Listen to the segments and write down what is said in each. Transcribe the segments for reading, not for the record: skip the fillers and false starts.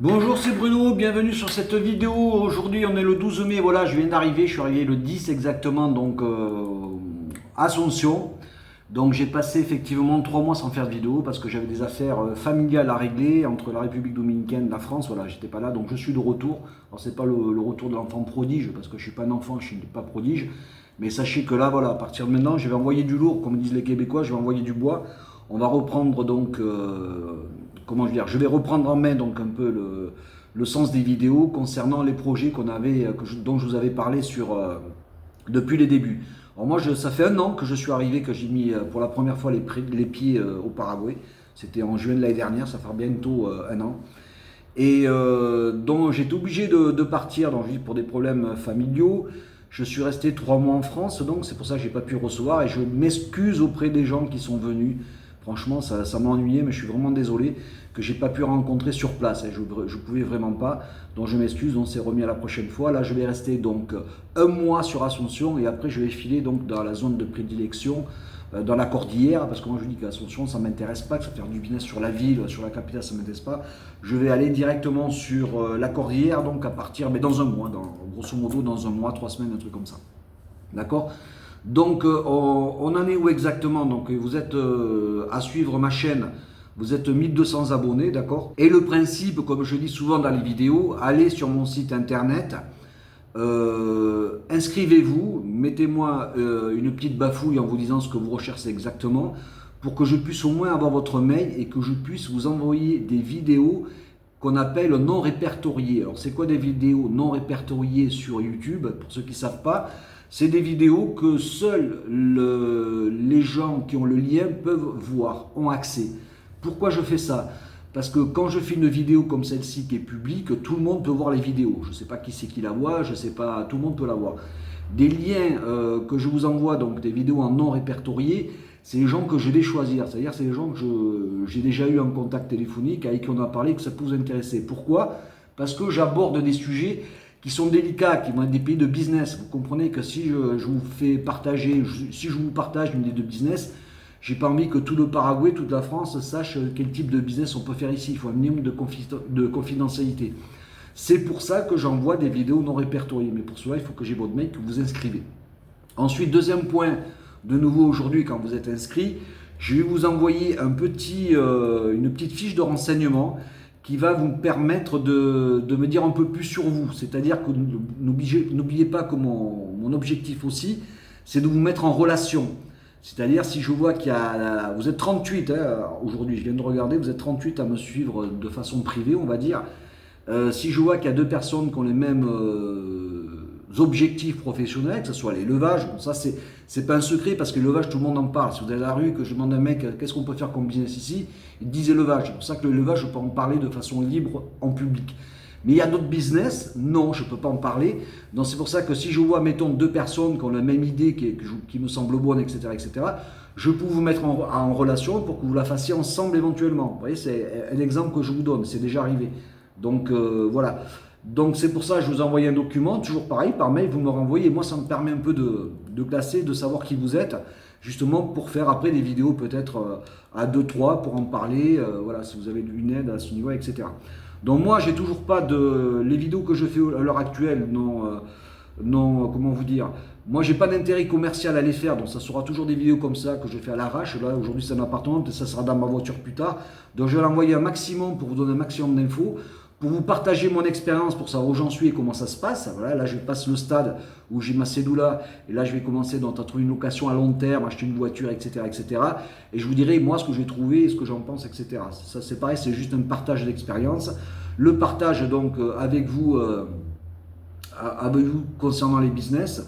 Bonjour, c'est Bruno, bienvenue sur cette vidéo. Aujourd'hui on est le 12 mai, voilà, je viens d'arriver, je suis arrivé le 10 exactement, donc Ascension. Donc j'ai passé effectivement 3 mois sans faire de vidéo parce que j'avais des affaires familiales à régler entre la République Dominicaine et la France, voilà, j'étais pas là, donc je suis de retour. Alors c'est pas le retour de l'enfant prodige parce que je suis pas un enfant, je suis pas prodige, mais sachez que là, voilà, à partir de maintenant, je vais envoyer du lourd, comme disent les Québécois, je vais envoyer du bois. On va reprendre donc comment je veux dire, je vais reprendre en main donc un peu le sens des vidéos concernant les projets qu'on avait, dont je vous avais parlé depuis les débuts. Alors moi, ça fait un an que je suis arrivé, que j'ai mis pour la première fois les pieds au Paraguay. C'était en juin de l'année dernière, ça fait bientôt un an. Et donc j'étais obligé de partir donc, pour des problèmes familiaux. Je suis resté 3 mois en France, donc c'est pour ça que j'ai pas pu recevoir. Et je m'excuse auprès des gens qui sont venus. Franchement, ça m'a ennuyé, mais je suis vraiment désolé que j'ai pas pu rencontrer sur place. Et je pouvais vraiment pas. Donc je m'excuse, on s'est remis à la prochaine fois. Là, je vais rester donc un mois sur Ascension et après je vais filer donc dans la zone de prédilection, dans la Cordillère, parce que moi je dis qu'Ascension ça m'intéresse pas, que ça faire du business sur la ville, sur la capitale ça m'intéresse pas. Je vais aller directement sur la Cordillère, donc à partir, mais dans un mois, grosso modo dans un mois, 3 semaines, un truc comme ça. D'accord. Donc on en est où exactement? Donc vous êtes à suivre ma chaîne, vous êtes 1200 abonnés, d'accord? Et le principe, comme je dis souvent dans les vidéos, allez sur mon site internet, inscrivez-vous, mettez-moi une petite bafouille en vous disant ce que vous recherchez exactement, pour que je puisse au moins avoir votre mail et que je puisse vous envoyer des vidéos qu'on appelle non répertoriées. Alors c'est quoi des vidéos non répertoriées sur YouTube? Pour ceux qui ne savent pas, c'est des vidéos que seuls les gens qui ont le lien peuvent voir, ont accès. Pourquoi je fais ça? Parce que quand je fais une vidéo comme celle-ci qui est publique, tout le monde peut voir les vidéos. Je ne sais pas qui c'est qui la voit, je ne sais pas, tout le monde peut la voir. Des liens que je vous envoie, donc des vidéos en non répertoriées, c'est les gens que je vais choisir. C'est-à-dire c'est les gens que j'ai déjà eu en contact téléphonique, avec qui on a parlé, que ça peut vous intéresser. Pourquoi? Parce que j'aborde des sujets qui sont délicats, qui vont être des pays de business. Vous comprenez que si je vous fais partager, si je vous partage une idée de business, j'ai pas envie que tout le Paraguay, toute la France sache quel type de business on peut faire ici. Il faut un minimum de confidentialité. C'est pour ça que j'envoie des vidéos non répertoriées. Mais pour cela, il faut que j'ai votre mail, que vous inscrivez. Ensuite, deuxième point, de nouveau aujourd'hui, quand vous êtes inscrit, je vais vous envoyer une petite fiche de renseignement qui va vous permettre de me dire un peu plus sur vous. C'est-à-dire que n'oubliez pas que mon objectif aussi, c'est de vous mettre en relation. C'est-à-dire si je vois vous êtes 38 hein, aujourd'hui, je viens de regarder, vous êtes 38 à me suivre de façon privée, on va dire. Si je vois qu'il y a deux personnes qui ont les mêmes objectifs professionnels, que ce soit l'élevage, bon, ça c'est pas un secret parce que l'élevage tout le monde en parle. Si vous êtes à la rue, que je demande à un mec qu'est-ce qu'on peut faire comme business ici, il dit élevage. C'est pour ça que l'élevage, je peux en parler de façon libre en public. Mais il y a d'autres business, non, je ne peux pas en parler. Donc c'est pour ça que si je vois, mettons, deux personnes qui ont la même idée, qui me semble bonne, etc., je peux vous mettre en relation pour que vous la fassiez ensemble éventuellement. Vous voyez, c'est un exemple que je vous donne, c'est déjà arrivé. Donc voilà. Donc c'est pour ça que je vous envoie un document, toujours pareil, par mail, vous me renvoyez. Moi, ça me permet un peu de classer, de savoir qui vous êtes, justement pour faire après des vidéos peut-être à 2-3 pour en parler, voilà, si vous avez une aide à ce niveau, etc. Donc moi, j'ai toujours pas les vidéos que je fais à l'heure actuelle, non, comment vous dire, moi j'ai pas d'intérêt commercial à les faire, donc ça sera toujours des vidéos comme ça que je fais à l'arrache. Là aujourd'hui c'est un appartement, ça sera dans ma voiture plus tard, donc je vais l'envoyer un maximum pour vous donner un maximum d'infos, pour vous partager mon expérience, pour savoir où j'en suis et comment ça se passe. Voilà, là je passe le stade où j'ai ma cédula, et là je vais commencer à trouver une location à long terme, acheter une voiture, etc., et je vous dirai moi ce que j'ai trouvé, ce que j'en pense, etc. Ça c'est pareil, c'est juste un partage d'expérience, le partage donc avec vous concernant les business.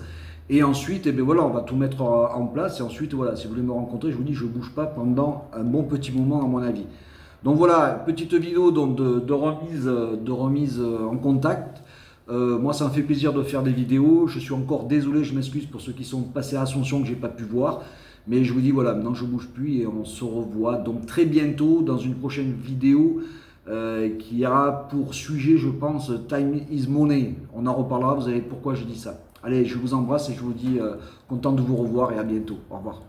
Et ensuite, eh bien voilà, on va tout mettre en place. Et ensuite, voilà, si vous voulez me rencontrer, je vous dis, je ne bouge pas pendant un bon petit moment, à mon avis. Donc voilà, petite vidéo donc de remise en contact. Moi, ça me fait plaisir de faire des vidéos. Je suis encore désolé, je m'excuse pour ceux qui sont passés à Ascension que je n'ai pas pu voir. Mais je vous dis, voilà, maintenant je ne bouge plus et on se revoit donc très bientôt dans une prochaine vidéo qui aura pour sujet, je pense, Time is Money. On en reparlera, vous savez pourquoi je dis ça. Allez, je vous embrasse et je vous dis content de vous revoir et à bientôt. Au revoir.